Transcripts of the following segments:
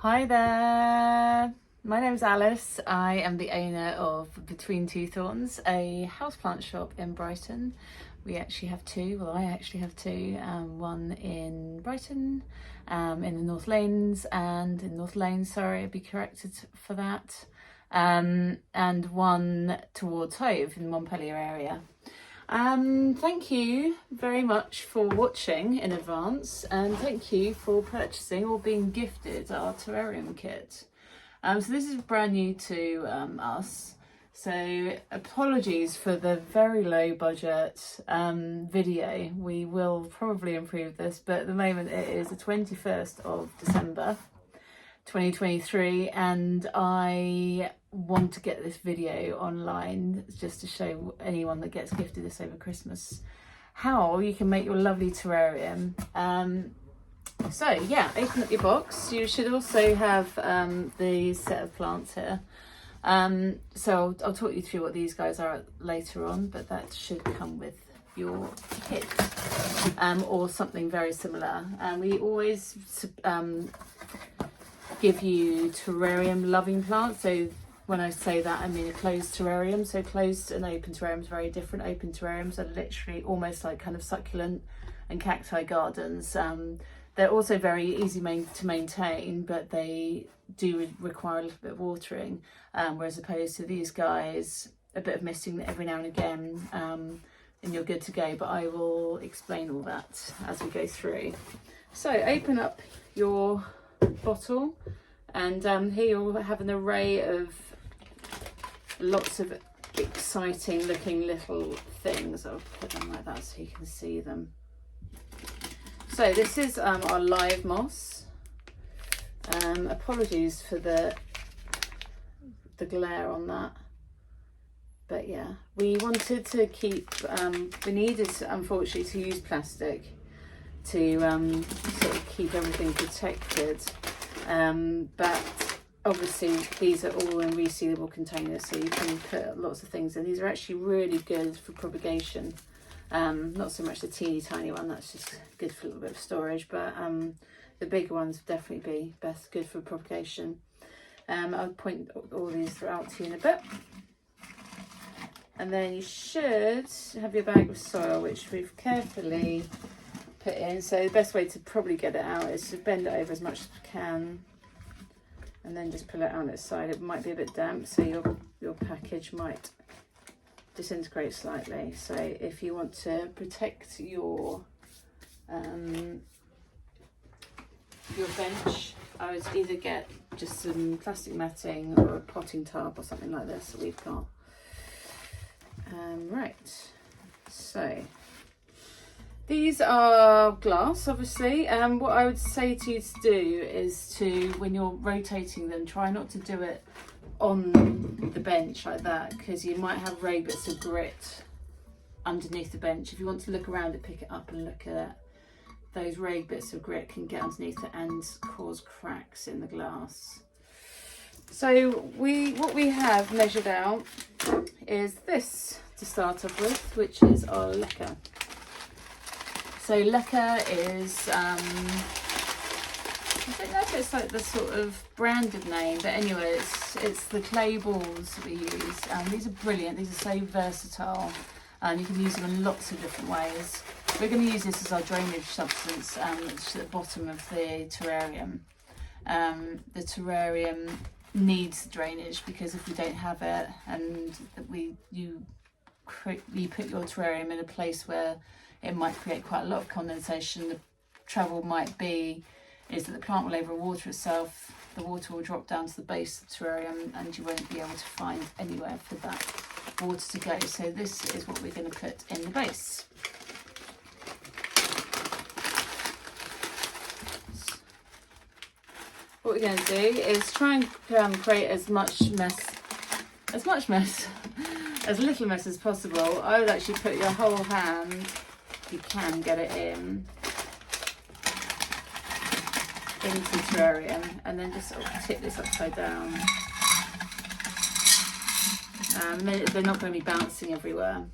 Hi there, my name's Alice. I am the owner of Between Two Thorns, a houseplant shop in Brighton. We actually have two, well I actually have two, one in Brighton, in the North Lanes, and in North Lane, sorry, I'd be corrected for that, and one towards Hove in the Montpellier area. Thank you very much for watching in advance, and thank you for purchasing or being gifted our terrarium kit. So this is brand new to us, so apologies for the very low budget video. We will probably improve this, but at the moment it is the 21st of December 2023, and I want to get this video online just to show anyone that gets gifted this over Christmas how you can make your lovely terrarium. So yeah, open up your box. You should also have the set of plants here. So I'll talk you through what these guys are later on, but that should come with your kit, or something very similar. We always give you terrarium loving plants. So when I say that, I mean a closed terrarium. So closed and open terrariums are very different. Open terrariums are literally almost like kind of succulent and cacti gardens. They're also very easy to maintain, but they do require a little bit of watering, whereas opposed to these guys, a bit of misting every now and again, and you're good to go. But I will explain all that as we go through. So open up your bottle, and here you'll have an array of lots of exciting looking little things. I'll put them like that so you can see them. So this is our live moss. Apologies for the glare on that, but yeah, we wanted to keep, we needed unfortunately to use plastic to sort of keep everything protected, but obviously these are all in resealable containers, so you can put lots of things in. These are actually really good for propagation, not so much the teeny tiny one, that's just good for a little bit of storage, but the bigger ones would definitely be good for propagation. I'll point all these out to you in a bit. And then you should have your bag of soil, which we've carefully put in. So the best way to probably get it out is to bend it over as much as you can, and then just pull it out on its side. It might be a bit damp, so your package might disintegrate slightly. So if you want to protect your bench, I would either get just some plastic matting or a potting tub or something like this that we've got. Right, so these are glass, obviously. What I would say to you to do is to, when you're rotating them, try not to do it on the bench like that, because you might have rare bits of grit underneath the bench. If you want to look around it, pick it up and look at it. Those rare bits of grit can get underneath it and cause cracks in the glass. So what we have measured out is this to start off with, which is our leca. So leca is, I don't know if it's like the sort of branded name, but anyway, it's the clay balls we use. These are brilliant, these are so versatile, and you can use them in lots of different ways. We're going to use this as our drainage substance, which is at the bottom of the terrarium. The terrarium needs drainage, because if we don't have it, and you put your terrarium in a place where it might create quite a lot of condensation, the trouble might be is that the plant will overwater itself, the water will drop down to the base of the terrarium, and you won't be able to find anywhere for that water to go. So this is what we're going to put in the base. What we're going to do is try and create as little mess as possible. I would actually put your whole hand, if you can get it into the terrarium, and then just sort of tip this upside down. They're not going to be bouncing everywhere.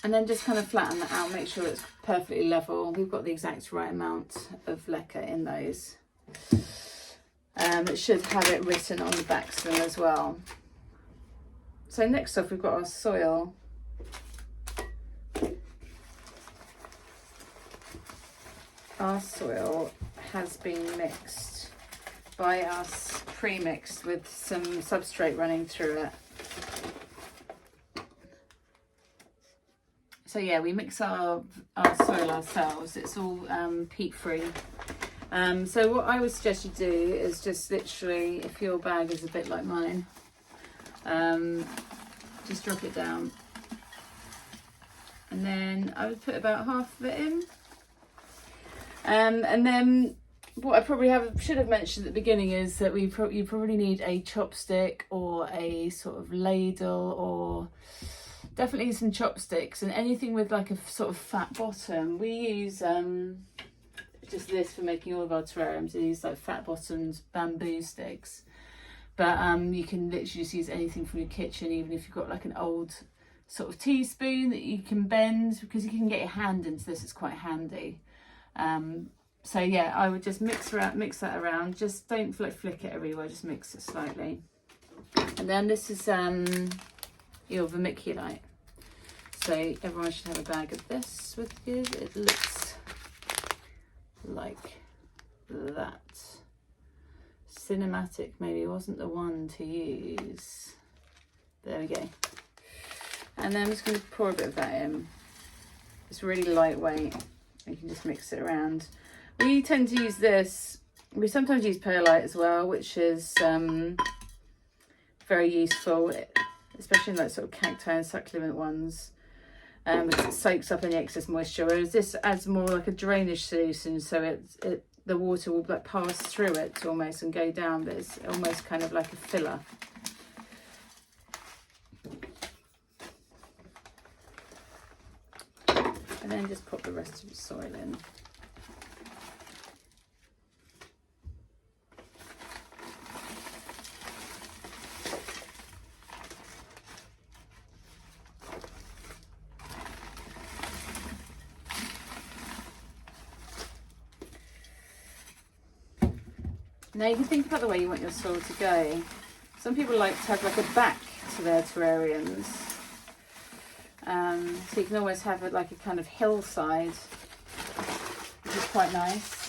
And then just kind of flatten that out, make sure it's perfectly level. We've got the exact right amount of lacquer in those. It should have it written on the backs of them as well. So next off, we've got our soil. Our soil has been mixed by us, pre-mixed with some substrate running through it. So yeah, we mix our soil ourselves. It's all peat free. So what I would suggest you do is just literally, if your bag is a bit like mine, just drop it down. And then I would put about half of it in. And then what I probably should have mentioned at the beginning is that you probably need a chopstick or a sort of ladle, or definitely some chopsticks, and anything with like a sort of fat bottom. We use just this for making all of our terrariums. We use like fat bottomed bamboo sticks, but you can literally just use anything from your kitchen, even if you've got like an old sort of teaspoon that you can bend, because you can get your hand into this. It's quite handy. So yeah, I would just mix that around. Just don't flick it everywhere, just mix it slightly. And then this is your vermiculite. So everyone should have a bag of this with you. It looks like that. Cinematic maybe wasn't the one to use. There we go. And then I'm just going to pour a bit of that in. It's really lightweight. You can just mix it around. We tend to use this. We sometimes use perlite as well, which is very useful, especially in like sort of cacti and succulent ones, because it soaks up any excess moisture. Whereas this adds more like a drainage solution, so the water will like pass through it almost and go down, but it's almost kind of like a filler. And then just pop the rest of the soil in. Now you can think about the way you want your soil to go. Some people like to have like a back to their terrariums. So you can almost have it like a kind of hillside, which is quite nice.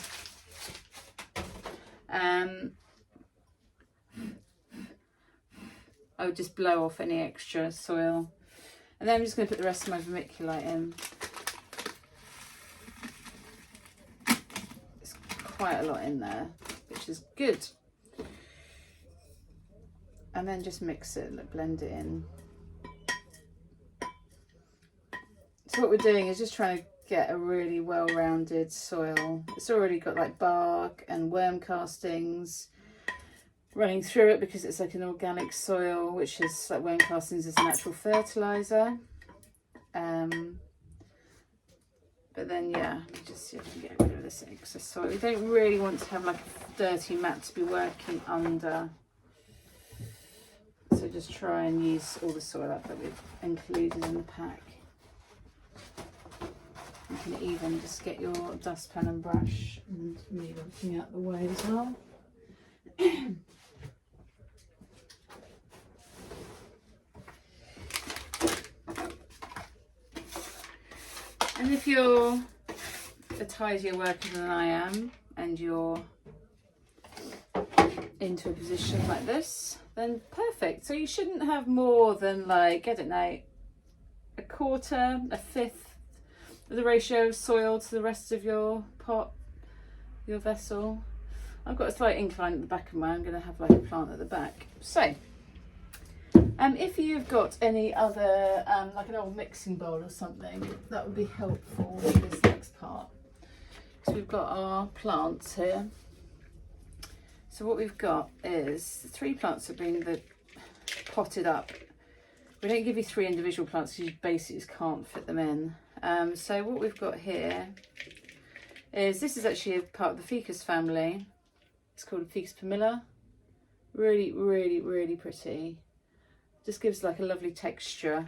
I would just blow off any extra soil. And then I'm just going to put the rest of my vermiculite in. There's quite a lot in there, which is good. And then just mix it, blend it in. So what we're doing is just trying to get a really well-rounded soil. It's already got like bark and worm castings running through it because it's like an organic soil, which is like worm castings is a natural fertilizer. But then yeah, just see if we can get rid of this excess soil. We don't really want to have like a dirty mat to be working under. So just try and use all the soil up that we've included in the pack. You can even just get your dustpan and brush and move everything out the way as well. And if you're a tidier worker than I am and you're into a position like this, then perfect. So you shouldn't have more than like, I don't know, a quarter, a fifth of the ratio of soil to the rest of your pot, your vessel. I've got a slight incline at the back of mine. I'm going to have like a plant at the back. So if you've got any other, like an old mixing bowl or something, that would be helpful with this next part. So we've got our plants here. So what we've got is 3 plants are being potted up. We don't give you 3 individual plants because you basically just can't fit them in. So what we've got here is, this is actually a part of the ficus family. It's called Ficus pumila. Really, really, really pretty. Just gives like a lovely texture.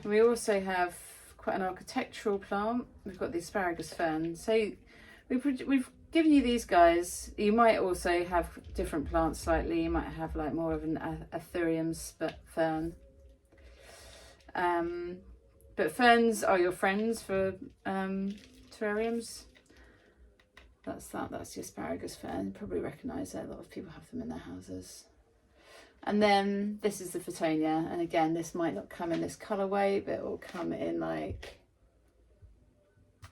We also have quite an architectural plant. We've got the asparagus fern. So we've given you these guys. You might also have different plants slightly. You might have like more of an Terrarium fern. But ferns are your friends for terrariums. That's the asparagus fern. You probably recognise it. A lot of people have them in their houses. And then this is the Fittonia, and again, this might not come in this colourway, but it will come in like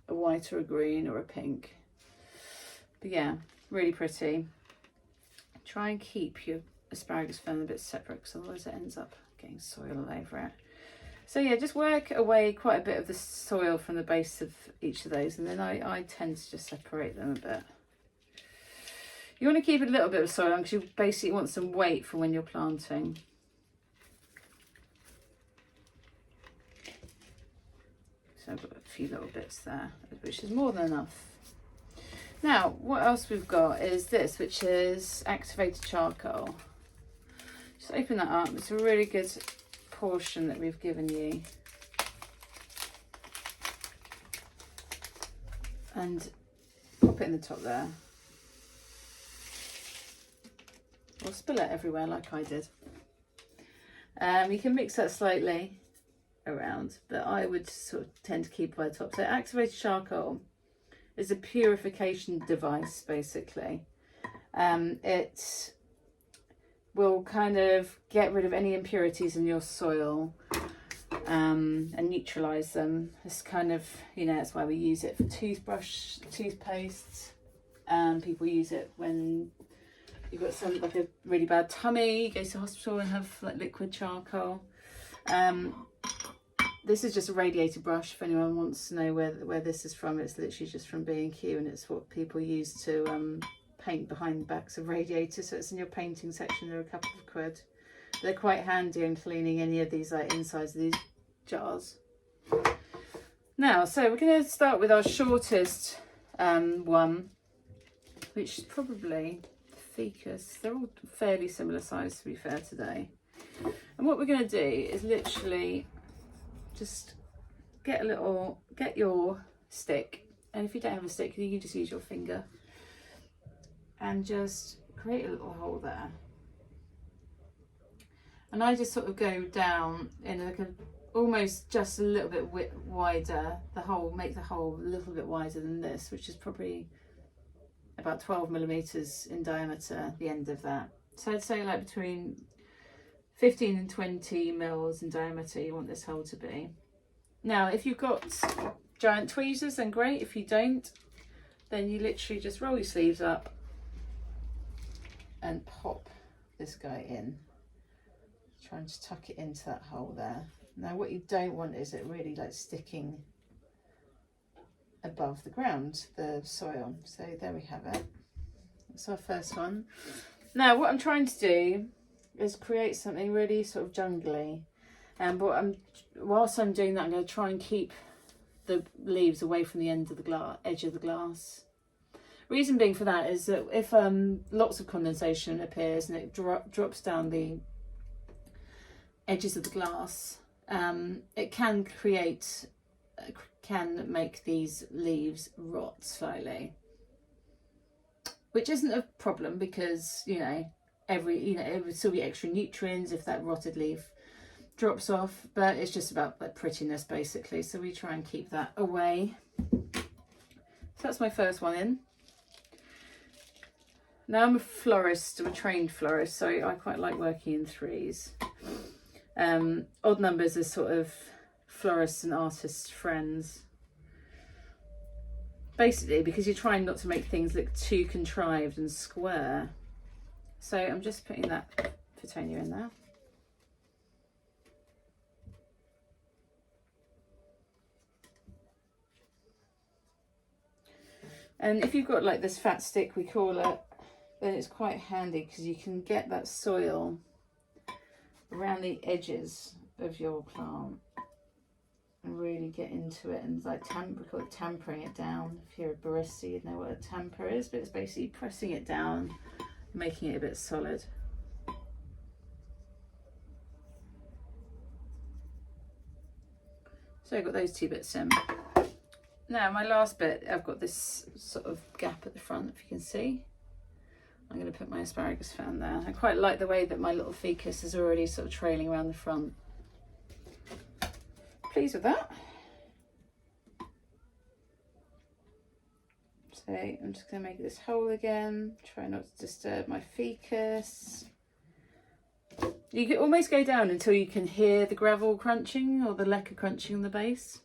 a white or a green or a pink. But yeah, really pretty. Try and keep your asparagus fern a bit separate, because otherwise it ends up getting soil all over it. So yeah, just work away quite a bit of the soil from the base of each of those, and then I tend to just separate them a bit. You want to keep a little bit of soil on because you basically want some weight for when you're planting. So I've got a few little bits there, which is more than enough. Now, what else we've got is this, which is activated charcoal. Just open that up. It's a really good portion that we've given you. And pop it in the top there. Or spill it everywhere like I did. You can mix that slightly around, but I would sort of tend to keep by the top. So activated charcoal is a purification device, basically. It will kind of get rid of any impurities in your soil and neutralise them. It's kind of, you know, that's why we use it for toothpaste. People use it when you've got some like a really bad tummy, you go to the hospital and have like liquid charcoal. This is just a radiator brush if anyone wants to know where this is from. It's literally just from B&Q, and it's what people use to paint behind the backs of radiators. So it's in your painting section. They're a couple of quid. They're quite handy in cleaning any of these like insides of these jars. Now, so we're going to start with our shortest one, which is probably Ficus. They're all fairly similar size, to be fair, today. And what we're going to do is literally just get your stick, and if you don't have a stick, you can just use your finger and just create a little hole there. And I just sort of go down in like almost just a little bit wider. Make the hole a little bit wider than this, which is probably about 12 millimeters in diameter, the end of that. So I'd say like between 15 and 20 mils in diameter you want this hole to be. Now, if you've got giant tweezers, then great. If you don't, then you literally just roll your sleeves up and pop this guy in. Try and just tuck it into that hole there. Now, what you don't want is it really like sticking above the ground, the soil. So there we have it. That's our first one. Now, what I'm trying to do is create something really sort of jungly. But whilst I'm doing that, I'm going to try and keep the leaves away from the edge of the glass. Reason being for that is that if lots of condensation appears and it drops down the edges of the glass, it can make these leaves rot slightly, which isn't a problem because it would still be extra nutrients if that rotted leaf drops off, but it's just about like prettiness basically, so we try and keep that away. So that's my first one in. Now I'm a florist, I'm a trained florist, so I quite like working in threes. Odd numbers are sort of florists and artists' friends, basically because you're trying not to make things look too contrived and square. So I'm just putting that Fittonia in there. And if you've got like this fat stick, we call it, then it's quite handy because you can get that soil around the edges of your plant and really get into it and like we call it tampering it down. If you're a barista, you'd know what a tamper is, but it's basically pressing it down, making it a bit solid. So I've got those 2 bits in. Now my last bit, I've got this sort of gap at the front, if you can see. I'm going to put my asparagus fan there. I quite like the way that my little ficus is already sort of trailing around the front. Pleased with that. So I'm just going to make this hole again, try not to disturb my ficus. You can almost go down until you can hear the gravel crunching or the leca crunching on the base.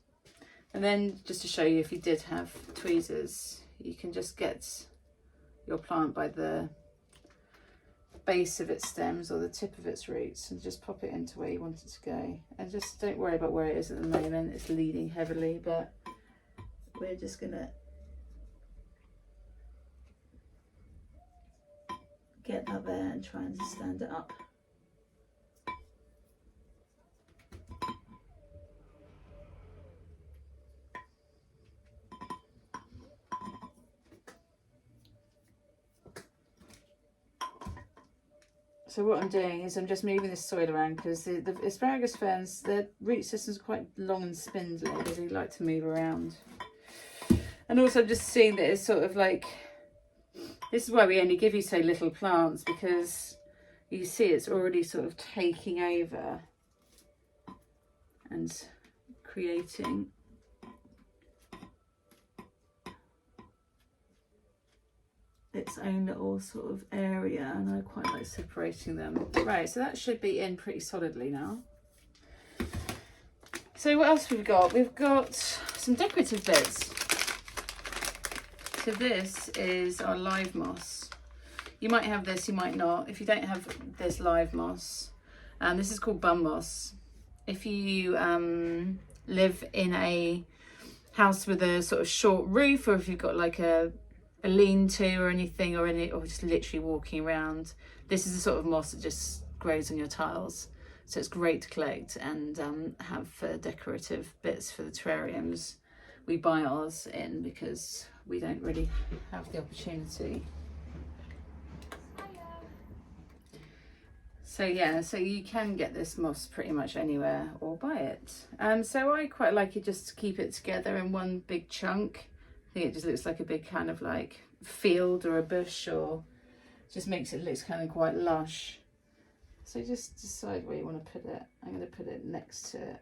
And then just to show you, if you did have tweezers, you can just get your plant by the base of its stems or the tip of its roots and just pop it into where you want it to go. And just don't worry about where it is at the moment, it's leaning heavily, but we're just gonna get that there and try and stand it up. So what I'm doing is I'm just moving this soil around because the asparagus ferns, their root systems are quite long and spindly. They do like to move around. And also I'm just seeing that it's sort of like, this is why we only give you so little plants, because you see it's already sort of taking over and creating its own little sort of area, and I quite like separating them. Right, so that should be in pretty solidly now. So what else have we got? We've got some decorative bits. So this is our live moss. You might have this, you might not. If you don't have this live moss, this is called bum moss. If you live in a house with a sort of short roof, or if you've got like a lean-to or anything, or just literally walking around, this is the sort of moss that just grows on your tiles. So it's great to collect and have for decorative bits for the terrariums. We buy ours in because we don't really have the opportunity. So yeah, so you can get this moss pretty much anywhere or buy it. So I quite like it just to keep it together in one big chunk. I think it just looks like a big kind of like field or a bush, or just makes it look kind of quite lush. So just decide where you want to put it. I'm going to put it next to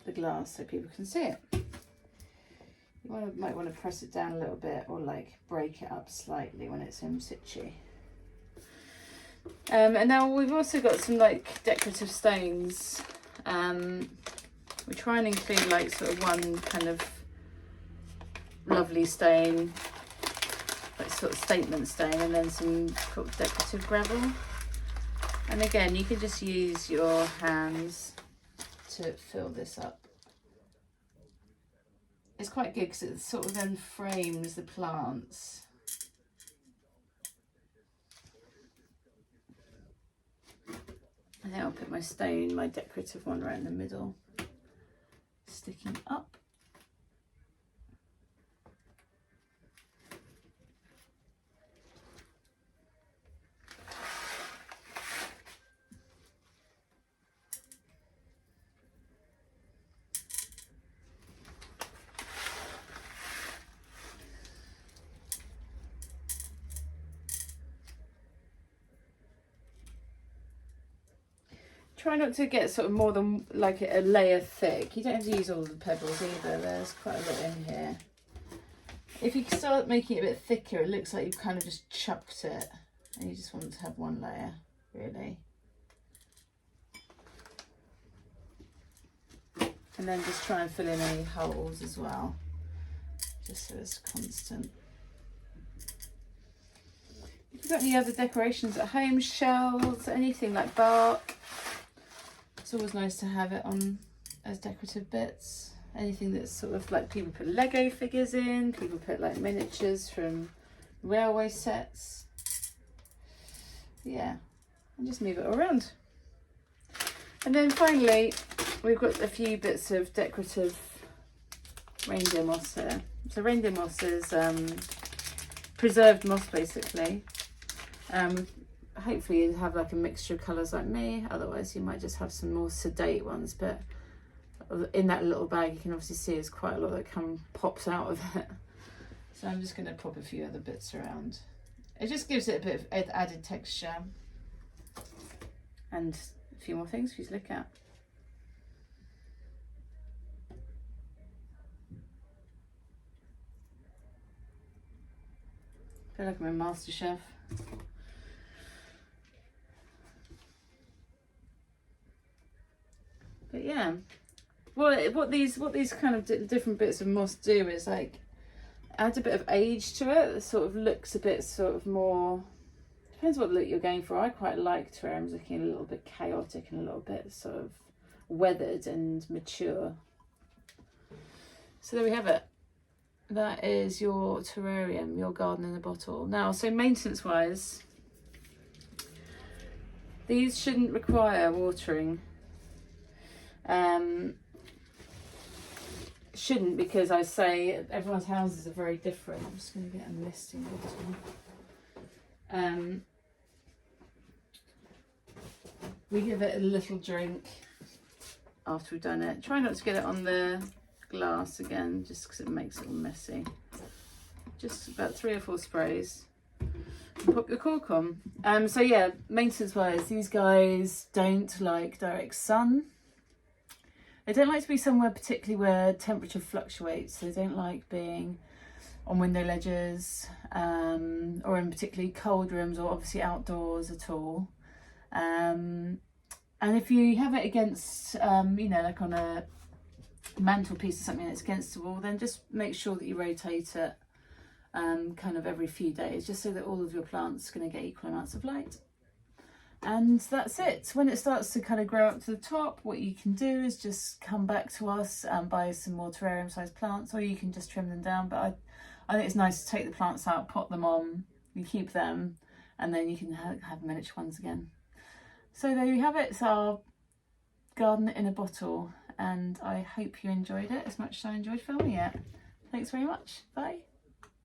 the glass so people can see it. You might want to press it down a little bit, or like break it up slightly when it's in situ. And now we've also got some like decorative stones. We try and include like sort of one kind of lovely stone, like sort of statement stone, and then some decorative gravel. And again, you can just use your hands to fill this up. It's quite good because it sort of then frames the plants. And then I'll put my stone, my decorative one, right in the middle, sticking up. Try not to get sort of more than like a layer thick. You don't have to use all of the pebbles either. There's quite a lot in here. If you start making it a bit thicker, it looks like you've kind of just chucked it, and you just want to have one layer, really. And then just try and fill in any holes as well, just so it's constant. If you've got any other decorations at home, shells, anything like bark, it's always nice to have it on as decorative bits. Anything that's sort of like, people put Lego figures in, people put like miniatures from railway sets. Yeah, and just move it around. And then finally, we've got a few bits of decorative reindeer moss here. So reindeer moss is preserved moss basically. Hopefully you have like a mixture of colours like me, otherwise you might just have some more sedate ones, but in that little bag, you can obviously see there's quite a lot that pops out of it. So I'm just going to pop a few other bits around. It just gives it a bit of added texture. And a few more things for you to look at. I feel like I'm a master chef. But yeah, well, what these kind of different bits of moss do is like add a bit of age to it. It sort of looks a bit sort of more, depends what look you're going for. I quite like terrariums looking a little bit chaotic and a little bit sort of weathered and mature. So there we have it. That is your terrarium, your garden in a bottle. Now, so maintenance wise, these shouldn't require watering. Shouldn't, because I say everyone's houses are very different. I'm just going to get a listing bottle. We give it a little drink after we've done it. Try not to get it on the glass again, just because it makes it all messy. Just about 3 or 4 sprays. And pop your cork on. So yeah, maintenance wise, these guys don't like direct sun. They don't like to be somewhere particularly where temperature fluctuates. They don't like being on window ledges or in particularly cold rooms, or obviously outdoors at all. And if you have it against, you know, like on a mantelpiece or something that's against the wall, then just make sure that you rotate it kind of every few days, just so that all of your plants are going to get equal amounts of light. And that's it. When it starts to kind of grow up to the top, what you can do is just come back to us and buy some more terrarium sized plants, or you can just trim them down. But I think it's nice to take the plants out, pot them on, you keep them, and then you can have miniature ones again. So there you have it. It's our garden in a bottle, and I hope you enjoyed it as much as I enjoyed filming it. Thanks very much. Bye.